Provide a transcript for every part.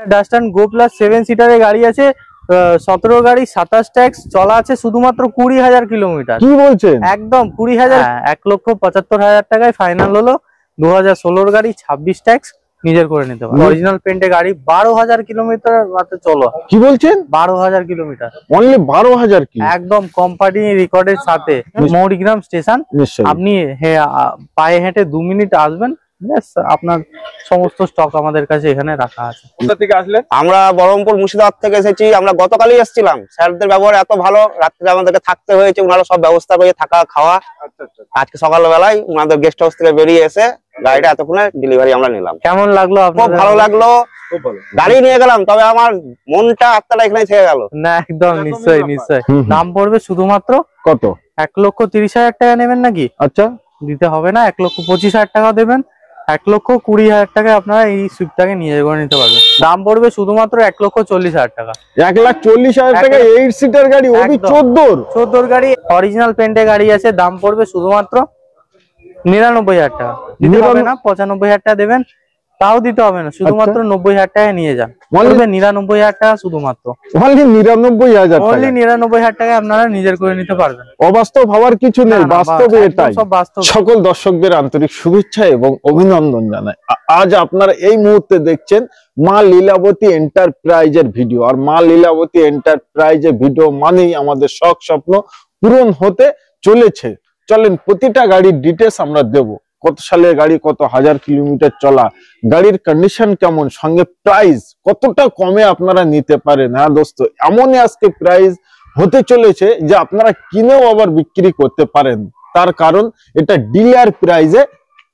ডাস্টান গো plus 7 সিটারের গাড়ি আছে, 17 গাড়ি 27 ট্যাক্স চলা আছে শুধুমাত্র 20,000 কিলোমিটার। কি বলছেন? একদম 20,000, 1,75,000 টাকায় ফাইনাল হলো। 2016 গাড়ি 26 ট্যাক্স নিজের করে নিতে পারবে। অরিজিনাল পেন্টে গাড়ি 12,000 কিলোমিটার মাত্র চলো। কি বলছেন? 12,000 কিলোমিটার, অনলি 12,000 কি? একদম কোম্পানি রেকর্ডের সাথে। মৌরিগ্রাম স্টেশন, আপনি পায়ে হেঁটে 2 মিনিট আসবেন, আপনার সমস্ত স্টক আমাদের কাছে এখানে রাখা আছে। কোথা থেকে আসলেন? আমরা বহরমপুর মুর্শিদাবাদ থেকে এসেছি। আমরা গতকালই এসেছিলাম। স্যারদের ব্যবহার এত ভালো, রাত্রে আমাদেরকে থাকতে হয়েছে, ওনারা সব ব্যবস্থা করে থাকা খাওয়া। আজকে সকালবেলায় ওনাদের গেস্ট হাউস থেকে বেরিয়ে এসে গাড়িটা এতক্ষণে ডেলিভারি আমরা নিলাম। কেমন লাগলো? খুব ভালো লাগলো। গাড়ি নিয়ে গেলাম, তবে আমার মনটা আত্মাটা এখানে থেকে গেল। না একদম নিশ্চয়ই নিশ্চয়ই। দাম পড়বে শুধুমাত্র কত? 1,30,000 টাকা নেবেন নাকি? আচ্ছা, দিতে হবে না, 1,25,000 টাকা দেবেন। 1,20,000 টাকায় আপনারা এই সুইফটটাকে নিয়ে করে নিতে পারবেন। দাম পড়বে শুধুমাত্র 1,40,000 টাকা। 1,40,000 টাকা 8 সিটার গাড়ি, ওবি 14 গাড়ি, অরিজিনাল পেন্টে গাড়ি আছে। দাম পড়বে শুধুমাত্র 99,000 টাকা। দিতে হবে না, 95,000 টাকা দেবেন, তাও দিতে হবে না, শুধুমাত্র 90,000 টাকায় নিয়ে যান। পড়বে 99,000 টাকা শুধুমাত্র। অনলি 99,000 টাকা। অনলি 99,000 টাকায় আপনারা নিজের করে নিতে পারবেন। অবাস্তব হওয়ার কিছু নেই, বাস্তবে এটাই। সব বাস্তব। সকল দর্শকদের আন্তরিক শুভেচ্ছা এবং অভিনন্দন জানাই। আজ আপনারা এই মুহূর্তে দেখছেন মা লীলাবতী এন্টারপ্রাইজের ভিডিও। আর মা লীলাবতী এন্টারপ্রাইজের ভিডিও মানেই আমাদের শখ স্বপ্ন পূরণ হতে চলেছে। চলেন প্রতিটা গাড়ির ডিটেলস আমরা দেব। কত সালের গাড়ি, কত হাজার কিলোমিটার চলা, গাড়ির কন্ডিশন কেমন, সঙ্গে প্রাইস কতটা কমে আপনারা নিতে পারেন। হ্যাঁ দোস্ত, এমনই আজকে প্রাইস হতে চলেছে যে আপনারা কিনেও আবার বিক্রি করতে পারেন। তার কারণ এটা ডিলার প্রাইজে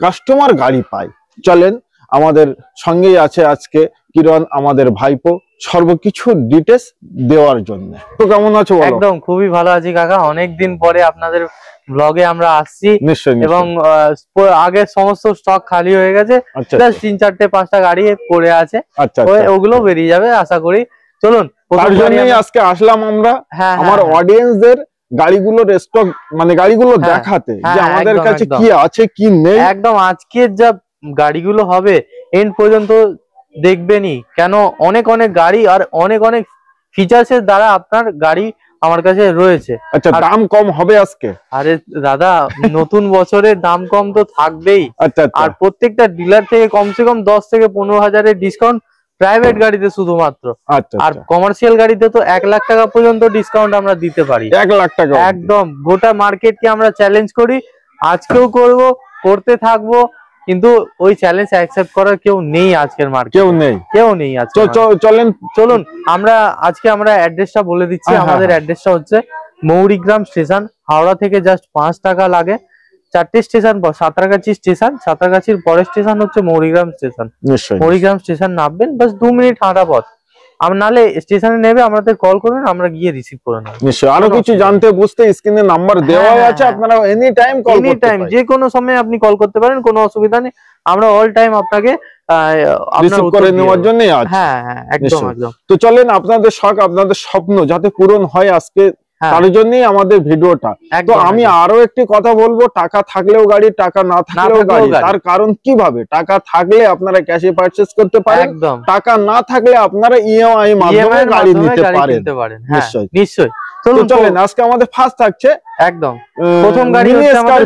কাস্টমার গাড়ি পায়। চলেন, আমাদের সঙ্গেই আছে আজকে কিরণ, আমাদের ভাইপো, সর্বকিছু ডিটেলস দেওয়ার জন্য। তো কেমন আছো? একদম খুবই ভালো আছি কাকা। অনেকদিন পরে আপনাদের ব্লগে আমরা আসছি। নিশ্চয়ই। এবং আগের সমস্ত স্টক খালি হয়ে গেছে, জাস্ট 3-4-5টা গাড়ি পড়ে আছে। ওগুলো বেরিয়ে যাবে আশা করি। চলুন, তার জন্যই আজকে আসলাম আমরা আমার অডিয়েন্সদের গাড়িগুলোর স্টক, মানে গাড়িগুলো দেখাতে যে আমাদের কাছে কি আছে কি নেই। একদম আজকের যা গাড়িগুলো হবে এন্ড পর্যন্ত দেখবেনই, কেন অনেক অনেক গাড়ি আর অনেক অনেক ফিচার্সের দ্বারা আপনার গাড়ি আমার কাছে রয়েছে। আচ্ছা, দাম কম হবে আজকে? আরে দাদা, নতুন বছরের দাম কম তো থাকবেই। আর প্রত্যেকটা ডিলার থেকে কমসে কম 10 থেকে 15,000-এর ডিসকাউন্ট প্রাইভেট গাড়িতে শুধুমাত্র। আর কমার্শিয়াল গাড়িতে তো 1 লাখ টাকা পর্যন্ত ডিসকাউন্ট আমরা দিতে পারি। 1 লাখ টাকা একদম গোটা মার্কেটকে আমরা চ্যালেঞ্জ করি, আজকেও করব, করতে থাকবো। কিন্তু ওই চ্যালেঞ্জ অ্যাকসেপ্ট করার কেউ নেই আজকের মার্কেটে, কেউ নেই আজকে। চলুন আজকে আমরা অ্যাড্রেসটা বলে দিচ্ছি। আমাদের অ্যাড্রেসটা হচ্ছে মৌরিগ্রাম স্টেশন, হাওড়া থেকে জাস্ট 5 টাকা লাগে। 4টে স্টেশন, সাঁতরাগাছি স্টেশন, সাঁতরাগাছির পরের স্টেশন হচ্ছে মৌরিগ্রাম স্টেশন। মৌরিগ্রাম স্টেশন নামবেন, বাস 2 মিনিট হাঁটা পথ। নালে স্টেশনে নেবে, আমাদের কল করুন, আমরা গিয়ে রিসিভ করে নেব। নিশ্চয়ই। আরো কিছু জানতে বুঝতে স্ক্রিনে নাম্বার দেওয়া আছে, আপনারা এনি টাইম কল করতে পারেন। যে কোনো সময় আপনি কল করতে পারেন, কোনো অসুবিধা নেই। আমরা অল টাইম আপনাকে রিসিভ করে নেওয়ার জন্যই আছে। হ্যাঁ হ্যাঁ, একদম একদম। তো চলেন, আপনাদের শখ, আপনাদের স্বপ্ন যাতে পূরণ হয় আজকে, তার জন্যই আমাদের ভিডিওটা। তো আমি আরো একটি কথা বলবো, টাকা থাকলেও গাড়ি, টাকা না থাকলেও গাড়ি। তার কারণ কিভাবে? টাকা থাকলে আপনারা ক্যাশে পারচেজ করতে পারেন, টাকা না থাকলে আপনারা ইএমআই মাধ্যমে গাড়ি নিতে পারেন। নিশ্চয়ই নিশ্চয়ই। চলেন, আজকে আমাদের ফার্স্ট থাকছে একদম প্রথম গাড়ি হচ্ছে আমাদের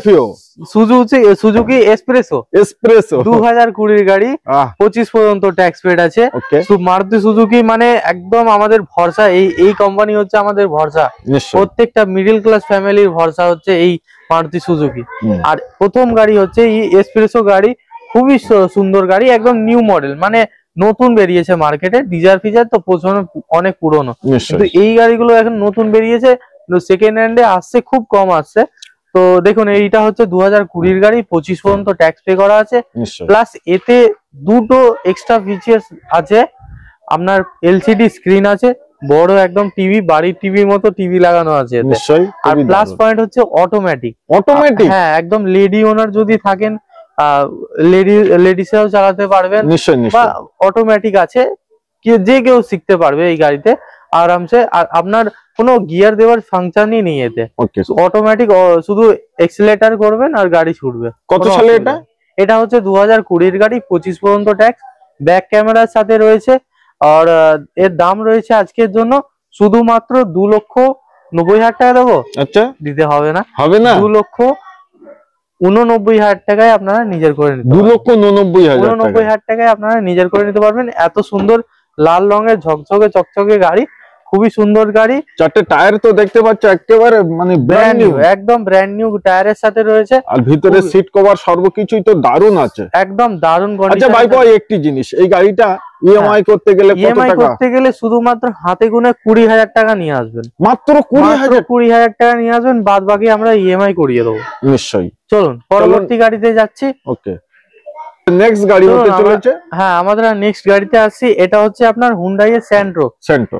সুজুকি এসপ্রেসো 2020 গাড়ি, 25 পর্যন্ত ট্যাক্স পেড আছে। মারুতি সুজুকি মানে একদম আমাদের ভরসা। এই কোম্পানি হচ্ছে আমাদের ভরসা, প্রত্যেকটা মিডল ক্লাস ফ্যামিলির ভরসা হচ্ছে এই মারুতি সুজুকি। আর প্রথম গাড়ি হচ্ছে এই এসপ্রেসো গাড়ি, খুবই সুন্দর গাড়ি, একদম নিউ মডেল, মানে নতুন বেরিয়েছে মার্কেটে। ডিজার ফিজার তো প্রচন্ড অনেক পুরনো, কিন্তু এই গাড়িগুলো এখন নতুন বেরিয়েছে, সেকেন্ড হ্যান্ডে আসছে, খুব কম আসছে। তো দেখুন, এইটা হচ্ছে 2020 গাড়ি, 25 পর্যন্ত ট্যাক্স পে করা আছে। প্লাস এতে দুটো এক্সট্রা ফিচার্স আছে। আপনার এলসিডি স্ক্রিন আছে, বড় একদম টিভি, বাড়ির টিভির মতো টিভি লাগানো আছে এতে। আর প্লাস পয়েন্ট হচ্ছে অটোমেটিক। হ্যাঁ, একদম লেডি ওনার যদি থাকেন, লেডিসরাও চালাতে পারবেন, বা অটোমেটিক আছে, যে কেউ শিখতে পারবে এই গাড়িতে আরামসে। আর আপনার কোনো গিয়ার দেওয়ার ফাংশনই নেই এতে, অটোমেটিক, শুধু এক্সিলারেটর করবেন আর গাড়ি ছুটবে। কত সালে এটা? এটা হচ্ছে 2020 গাড়ি, 25 পর্যন্ত ট্যাক্স, ব্যাক ক্যামেরার সাথে রয়েছে। আর এর দাম রয়েছে আজকের জন্য শুধুমাত্র 2,90,000 টাকা দেবো। আচ্ছা, দিতে হবে না, হবে না, 2,89,000 টাকায় আপনারা নিজের করে নিতে 2,89,000 টাকায় আপনারা নিজের করে নিতে পারবেন। এত সুন্দর লাল রঙের ঝকঝকে চকচকে গাড়ি, খুবই সুন্দর গাড়ি। 4টে টায়ার তো দেখতে পাচ্ছ একেবারে মানে ব্র্যান্ড নিউ, একদম ব্র্যান্ড নিউ টায়ারের সাথে রয়েছে। আর ভিতরে সিট কভার সর্বকিছুই তো দারুণ আছে, একদম দারুণ কন্ডিশন। আচ্ছা ভাই ভাই একটি জিনিস, এই গাড়িটা ইএমআই করতে গেলে কত টাকা? ইএমআই করতে গেলে শুধুমাত্র হাতে গুনে 20,000 টাকা নিয়ে আসবেন, মাত্র 20,000 টাকা নিয়ে আসবেন, বাদ বাকি আমরা ইএমআই করিয়ে দেবো। নিশ্চয়ই। চলুন পরবর্তী গাড়িতে যাচ্ছি। ওকে, নেক্সট গাড়ি হতে চলেছে। হ্যাঁ, আমাদের নেক্সট গাড়িতে আসছি। এটা হচ্ছে আপনার হুন্ডাই এর স্যান্ট্রো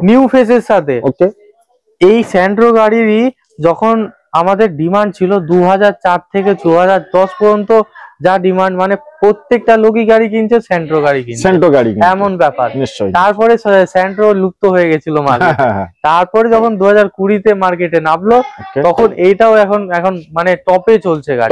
নিউ ফেসের সাথে। ওকে, এই স্যান্ট্রো গাড়িরই যখন আমাদের ডিমান্ড ছিল 2004 থেকে 2010 পর্যন্ত, যা ডিমান্ড মানে প্রত্যেকটা লোকই গাড়ি কিনছে, স্যান্ট্রো গাড়ি কিনছে, এমন ব্যাপার। তারপরে স্যান্ট্রো লুপ্ত হয়ে গেছিল মার্কেটে। তারপরে যখন 2020-তে মার্কেটে নামলো, তখন এইটাও এখন মানে টপে চলছে গাড়ি,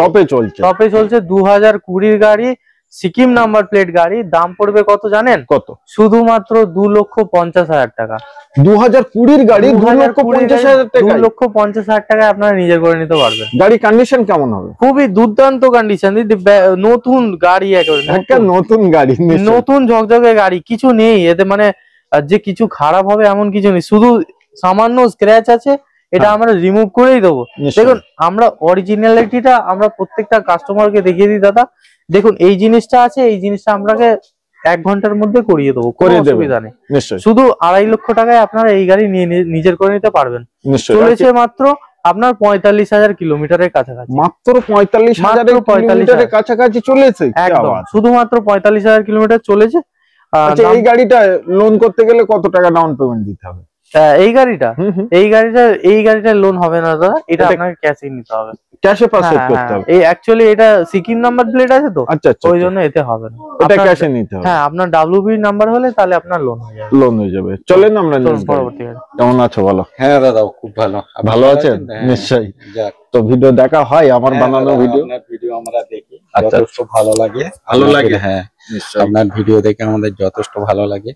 টপে চলছে 2020 গাড়ি, সিকিম নাম্বার প্লেট গাড়ি। দাম পড়বে কত জানেন? কত? শুধুমাত্র 2,50,000 টাকা। 2020 গাড়ি 2,50,000 টাকা, 2,50,000 টাকায় আপনারা নিজের করে নিতে পারবেন। গাড়ি কন্ডিশন কেমন হবে? খুবই দুর্দান্ত কন্ডিশন, নতুন গাড়ি, একটা নতুন গাড়ি, নতুন ঝকঝকে গাড়ি, কিছু নেই এতে মানে যে কিছু খারাপ হবে এমন কিছু নেই, শুধু সামান্য স্ক্র্যাচ আছে, এটা আমরা রিমুভ করেই দেবো। দেখুন, আমরা অরিজিনালিটিটা আমরা প্রত্যেকটা কাস্টমারকে দেখিয়ে দিই। দাদা দেখুন, এই জিনিসটা আছে, এই জিনিসটা আপনাকে 1 ঘন্টার মধ্যে করিয়ে দেবো, কোনো অসুবিধা নেই। শুধু 2.5 লক্ষ টাকায় আপনারা এই গাড়ি নিয়ে নিজের করে নিতে পারবেন। চলেছে মাত্র আপনার 45,000 কিলোমিটারের কাছাকাছি, মাত্র 45,000 কিলোমিটারের কাছাকাছি চলেছে, শুধুমাত্র 45,000 কিলোমিটার চলেছে। আচ্ছা, এই গাড়িটা লোন করতে গেলে কত টাকা ডাউন পেমেন্ট দিতে হবে? এই গাড়িটা লোন হবে না দাদা, এটা আপনাকে ক্যাশে নিতে হবে, ক্যাশে পারচেজ করতে হবে। এই অ্যাকচুয়ালি এটা সিকিম নাম্বার প্লেট আছে তো, ওই জন্য এতে হবে না, এটা ক্যাশে নিতে হবে। হ্যাঁ, আপনার WB নাম্বার হলে তাহলে আপনার লোন হয়ে যাবে, চলেন আমরা পরবর্তী। কেমন আছো বলো? হ্যাঁ দাদা, খুব ভালো। ভালো আছেন? নিশ্চয়ই। তো ভিডিও দেখা হয় আমার বানানো ভিডিও আমরা দেখি, যথেষ্ট ভালো লাগে। হ্যাঁ, আপনার ভিডিও দেখে আমাদের যথেষ্ট ভালো লাগে।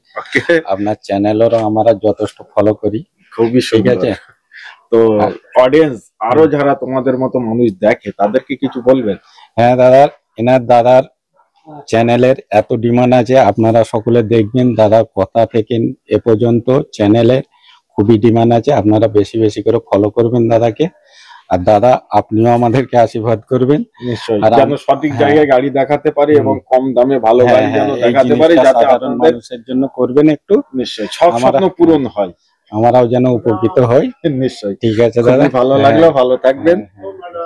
আপনার চ্যানেলেরও আমরা যথেষ্ট ফলো করি। খুবই ঠিক আছে। তো অডিয়েন্স আরো যারা তোমাদের মতো মানুষ দেখে তাদেরকে কিছু বলবেন? হ্যাঁ দাদার চ্যানেলের এত ডিমান্ড আছে, আপনারা সকলে দেখবেন। দাদার কথা থেকে এ পর্যন্ত চ্যানেলের খুবই ডিমান্ড আছে, আপনারা বেশি বেশি করে ফলো করবেন দাদাকে। আর দাদা, আপনিও আমাদেরকে আশীর্বাদ করবেন নিশ্চয়ই, যেন সঠিক জায়গায় গাড়ি দেখাতে পারি এবং কম দামে ভালো গাড়ি যেন দেখাতে পারি, যাতে আপনাদের মানুষের জন্য করবেন একটু। নিশ্চয়ই, সব স্বপ্ন পূরণ হয়, আমরাও যেন উপকৃত হই। নিশ্চয়ই। ঠিক আছে দাদা, ভালো লাগলো, ভালো থাকবেন।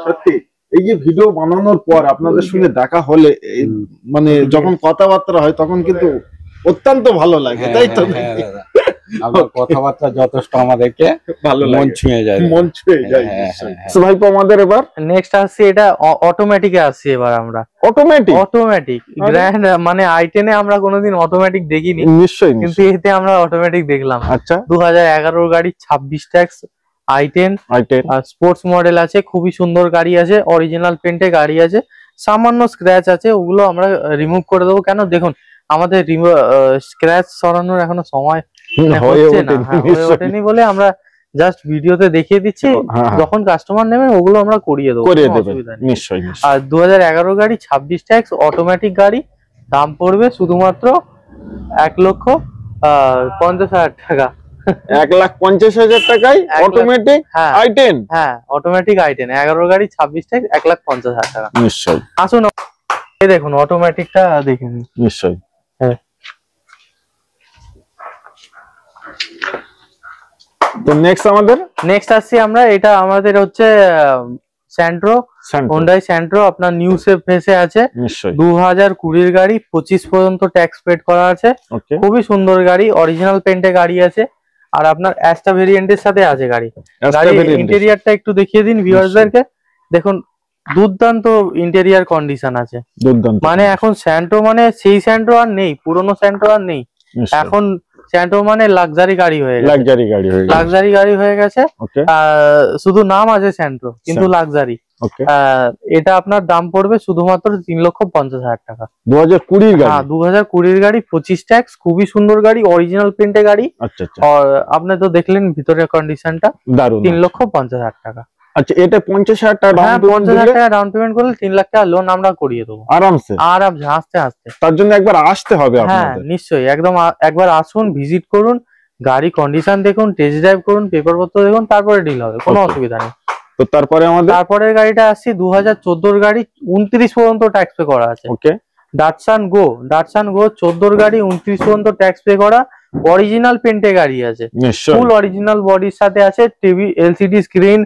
সত্যি এই যে ভিডিও বানানোর পর আপনাদের সঙ্গে দেখা হলে মানে যখন কথাবার্তা হয় তখন কিন্তু অত্যন্ত ভালো লাগে, তাই তো? আপনার কথাবার্তা যথেষ্ট আমাদেরকে ভালো মন ছুঁয়ে যায়, মন ছুঁয়ে যায়। তো ভাইপো আমাদের এবার নেক্সট আসছে, এটা অটোমেটিকে আসছে এবার আমরা। অটোমেটিক গ্র্যান্ড মানে i10 এ আমরা কোনোদিন অটোমেটিক দেখিনি, নিশ্চয়ই, কিন্তু এতে আমরা অটোমেটিক দেখলাম। আচ্ছা, 2011 গাড়ি, 26 ট্যাক্স, i10 স্পোর্টস মডেল আছে, খুবই সুন্দর গাড়ি আছে, অরিজিনাল পেন্টে গাড়ি আছে, সামান্য স্ক্র্যাচ আছে, ওগুলো আমরা রিমুভ করে দেবো। কেন দেখুন, আমাদের স্ক্র্যাচ সরানোর এখনো সময় ওঠেনি বলে আমরা জাস্ট ভিডিওতে দেখিয়ে দিচ্ছি, যখন কাস্টমার নেবেন ওগুলো আমরা করিয়ে দেবো, নিশ্চয়ই। আর 2011 গাড়ি, 26 ট্যাক্স, অটোমেটিক গাড়ি, দাম পড়বে শুধুমাত্র 1,50,000 টাকা। 1,50,000 টাকায় অটোমেটিক i10। হ্যাঁ, অটোমেটিক i10 11 গাড়ি, 26 ট্যাক্স, 1,50,000 টাকা। নিশ্চয়ই। আসুন এই দেখুন অটোমেটিকটা দেখে নিন। নিশ্চয়ই। হ্যাঁ, তো নেক্সট আসছি আমরা। এটা আমাদের হচ্ছে স্যান্ট্রো, হোন্ডাই স্যান্ট্রো, আপনার নিউ শেপ ফেসে আছে, 2020 গাড়ি, 25 পর্যন্ত ট্যাক্স পেড করা আছে, খুবই সুন্দর গাড়ি, অরিজিনাল পেন্টে গাড়ি আছে, আর আপনার অ্যাস্টা ভেরিয়েন্টের সাথে আছে গাড়ি। ইন্টেরিয়ারটা একটু দেখিয়ে দিন ভিউয়ার্সদেরকে। দেখুন, দুর্দান্ত ইন্টেরিয়ার কন্ডিশন আছে, মানে এখন স্যান্ট্রো মানে সেই স্যান্ট্রো আর নেই, পুরনো স্যান্ট্রো আর নেই, এখন স্যান্ট্রো মানে লাক্সারি গাড়ি হয়ে গেছে, লাক্সারি গাড়ি হয়ে গেছে। শুধু নাম আছে স্যান্ট্রো, কিন্তু লাক্সারি। এটা আপনার দাম পড়বে শুধুমাত্র 3,50,000 টাকা। 2020 গাড়ি? হ্যাঁ 2020 গাড়ি, 25 ট্যাক্স, খুবই সুন্দর গাড়ি, অরিজিনাল প্রিন্টে গাড়ি। আচ্ছা। আর আপনি তো দেখলেন ভিতরের কন্ডিশনটা, 3,50,000 টাকা। আচ্ছা, এটা 50,000 টাকা ডাউন পেমেন্ট, 50,000 টাকা ডাউন পেমেন্ট করলে 3 লাখ টাকা লোন আমরা করিয়ে দেবো আরামসে, আস্তে। তার জন্য একবার আসতে হবে আপনাদের। হ্যাঁ নিশ্চয়ই, একদম একবার আসুন, ভিজিট করুন, গাড়ি কন্ডিশন দেখুন, টেস্ট ড্রাইভ করুন, পেপারপত্র দেখুন, তারপরে ডিল হবে, কোনো অসুবিধা নেই। তো তারপরের গাড়িটা আসছি 2014 গাড়ি, 29 পর্যন্ত ট্যাক্স পে করা আছে। ওকে। ডাটসান গো 14 গাড়ি, 29 পর্যন্ত ট্যাক্স পে করা, অরিজিনাল পেন্টে গাড়ি আছে, ফুল অরিজিনাল বডির সাথে আছে, TV, LCD screen,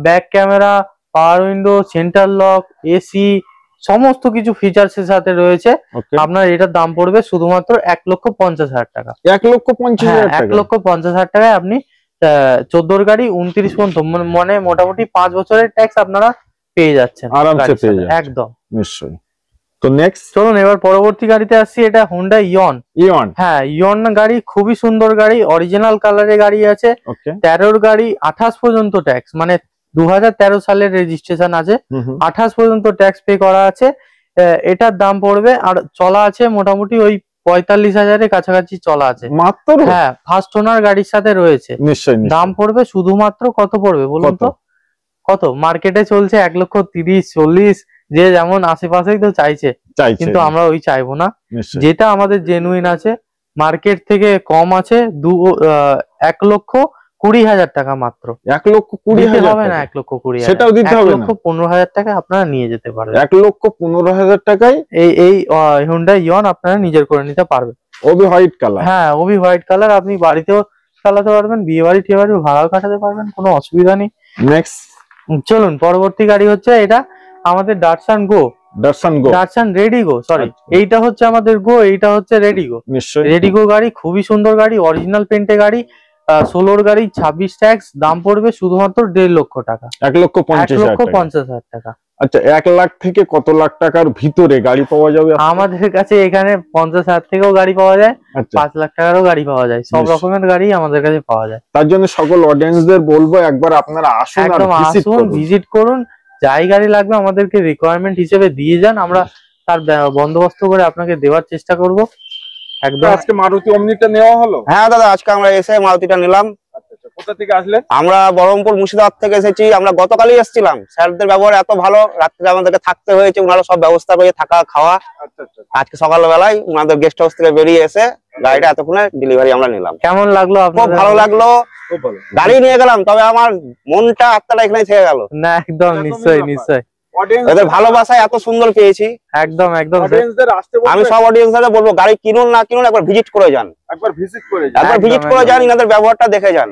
back camera, পাওয়ার উইন্ডো, সেন্টার লক, এসি, সমস্ত কিছু ফিচার্স এর সাথে রয়েছে। আপনার এটার দাম পড়বে শুধুমাত্র 1,50,000 টাকা। 1,50,000 টাকায় আপনি 14 গাড়ি 29 পর্যন্ত, মানে মোটামুটি 5 বছরের ট্যাক্স আপনারা পেয়ে যাচ্ছেন আরামসে, পেয়ে যাচ্ছেন একদম নিশ্চয়ই। তো নেক্সট চলুন এবার পরবর্তী গাড়িতে আসছি, এটা হোন্ডা ইয়ন। হ্যাঁ ইয়ন গাড়ি, খুবই সুন্দর গাড়ি, অরিজিনাল কালারের গাড়ি আছে, 13 গাড়ি, 28 পর্যন্ত ট্যাক্স, মানে 2013 সালের রেজিস্ট্রেশন আছে, 28 পর্যন্ত ট্যাক্স পে করা আছে। এটার দাম পড়বে, আর চলা আছে মোটামুটি ওই 45,000-এর কাছাকাছি চলা আছে মাত্র। হ্যাঁ ফার্স্ট ওনার গাড়ির সাথে রয়েছে। নিশ্চয়ই। দাম পড়বে শুধুমাত্র কত পড়বে বলুন তো? কত মার্কেটে চলছে 1,30,40,000, যে যেমন আশেপাশেই তো চাইছে, কিন্তু আমরা ওই চাইবো না, যেটা আমাদের জেনুইন আছে, মার্কেট থেকে কম আছে, 1,20,000 টাকা মাত্র। 1,20,000 হবে না? 1,20,000 সেটাও দিতে হবে না? 1,15,000 টাকা আপনারা নিয়ে যেতে পারবেন। 1,15,000 টাকায় এই হোন্ডা ইয়ন আপনারা নিজের করে নিতে পারবেন। ওবি হোয়াইট কালার। হ্যাঁ ওবি হোয়াইট কালার, আপনি বাড়িতেও চালাতে পারবেন, বিয়ে বাড়ি টিয়ে বাড়ি ভাড়াও কাটাতে পারবেন, কোনো অসুবিধা নেই। নেক্সট চলুন পরবর্তী গাড়ি হচ্ছে এটা আমাদের ডাটসান রেডিগো, সরি এইটা হচ্ছে আমাদের গো, এইটা হচ্ছে রেডিগো। নিশ্চয়ই রেডিগো গাড়ি, খুবই সুন্দর গাড়ি, অরিজিনাল পেন্টে গাড়ি, 16 গাড়ি, 26 ট্যাক্স, দাম পড়বে শুধুমাত্র 1.5 লক্ষ টাকা। 1,50,000 টাকা। আচ্ছা 1 লাখ থেকে কত লাখ টাকার ভিতরে গাড়ি পাওয়া যাবে আমাদের কাছে? এখানে 50,000 থেকেও গাড়ি পাওয়া যায়, 5 লাখ টাকারও গাড়ি পাওয়া যায়, সব রকমের গাড়ি আমাদের কাছে পাওয়া যায়। তার জন্য সকল অডিয়েন্সদের বলবো একবার আপনারা আসুন, ভিজিট করুন, যাই গাড়ি লাগবে আমাদেরকে রিকোয়ারমেন্ট হিসেবে দিয়ে যান, আমরা তার বন্দোবস্ত করে আপনাকে দেওয়ার চেষ্টা করব একদম। আজকে মারুতি অমনিটা নেওয়া হলো? হ্যাঁ দাদা, আজকে আমরা এসে মারুতিটা নিলাম। কোথা থেকে আসলেন? আমরা বহরমপুর মুর্শিদাবাদ থেকে এসেছি। আমরা গতকালই এসেছিলাম, স্যারদের ব্যবহার এত ভালো, রাত্রে আমাদেরকে থাকতে হয়েছে, ওনারা সব ব্যবস্থা করে থাকা খাওয়া। আজকে সকালবেলায় ওনাদের গেস্ট হাউস থেকে বেরিয়ে এসে গাড়িটা এতক্ষণে ডেলিভারি আমরা নিলাম। কেমন লাগলো? খুব ভালো লাগলো, গাড়ি নিয়ে গেলাম, তবে আমার মনটা আত্মাটা এখানে থেকে গেল। না একদম নিশ্চয়ই এদের ভালোবাসায় এত সুন্দর পেয়েছি। একদম আমি সব অডিয়েন্সদের বলবো, গাড়ি কিনুন না কিনুন, একবার ভিজিট করে যান, এনাদের ব্যবহারটা দেখে যান।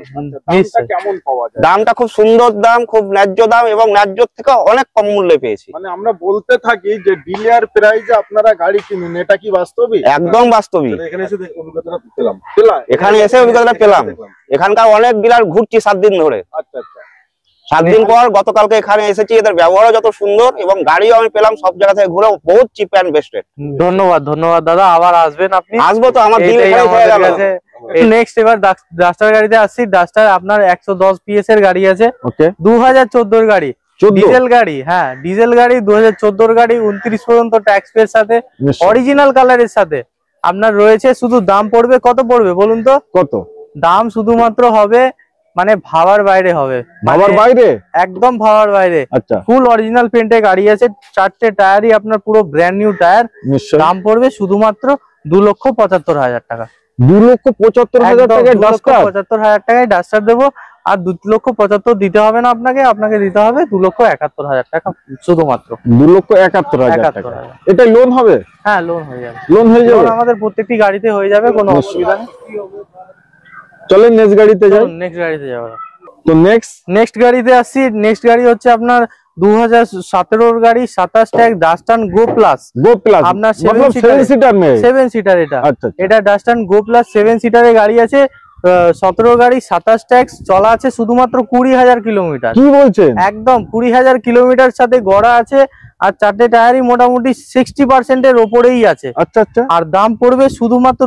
দামটা খুব সুন্দর দাম, খুব ন্যায্য দাম, এবং ন্যায্য থেকে অনেক কম মূল্যে পেয়েছি। মানে আমরা বলতে থাকি যে ডিলার প্রাইসে আপনারা গাড়ি কিনুন, এটা কি বাস্তবিক? একদম বাস্তবিক। এখানে এসে অভিজ্ঞতাটা পেলাম। এখানকার অনেক ডিলার ঘুরছি 7 দিন ধরে। 7 দিন পর গতকালকে এখানে এসেছি, এদের ব্যবহারও যত সুন্দর এবং গাড়িও আমি পেলাম সব জায়গা থেকে ঘুরে, বহুত চিপ অ্যান্ড বেস্ট রেট। ধন্যবাদ দাদা, আবার আসবেন আপনি। আসবো তো, আমার দিল এখানে হয়ে গেল। নেক্সট এবার ডাস্টার গাড়িতে আসছি। ডাস্টার আপনার 110 PS এর গাড়ি আছে, 2014 গাড়ি, ডিজেল গাড়ি। হ্যাঁ ডিজেল গাড়ি, 2014 গাড়ি, 29 পর্যন্ত ট্যাক্স পের সাথে, অরিজিনাল কালারের সাথে আপনার রয়েছে। শুধু দাম পড়বে কত পড়বে বলুন তো? কত দাম? শুধুমাত্র হবে মানে ভাবার বাইরে হবে, ভাবার বাইরে, একদম ভাবার বাইরে। আচ্ছা ফুল অরিজিনাল পেন্টে গাড়ি আছে, 4টে টায়ারই আপনার পুরো ব্র্যান্ড নিউ টায়ার। দাম পড়বে শুধুমাত্র 2,75,000 টাকা। 2,75,000 টাকায় ডাস্টার? 2,75,000 টাকায় ডাস্টার দেবো। আর 2,75,000 দিতে হবে না আপনাকে দিতে হবে 2,71,000 টাকা শুধুমাত্র। 2,71,000 টাকা। এটা লোন হবে? হ্যাঁ লোন হয়ে যাবে, আমাদের প্রত্যেকটি গাড়িতে হয়ে যাবে, কোনো অসুবিধা নেই। চলেন নেক্সট গাড়িতে যাই। নেক্সট গাড়িতে যাবো। তো নেক্সট গাড়িতে আসছি। নেক্সট গাড়ি হচ্ছে আপনার 2017 গাড়ি, 27 ট্যাক্স, ডাস্টান গো প্লাস। আপনার 7 সিটার এটা। এটা ডাস্টান গো প্লাস 7 সিটারের গাড়ি আছে, 17 গাড়ি, 27 ট্যাক্স, চলা আছে শুধুমাত্র 20,000 কিলোমিটার। কি বলছেন? একদম 20,000 কিলোমিটার সাথে গড়া আছে, আর 4টে টায়ারই মোটামুটি 60% এর ওপরেই আছে। আচ্ছা। আর দাম পড়বে শুধুমাত্র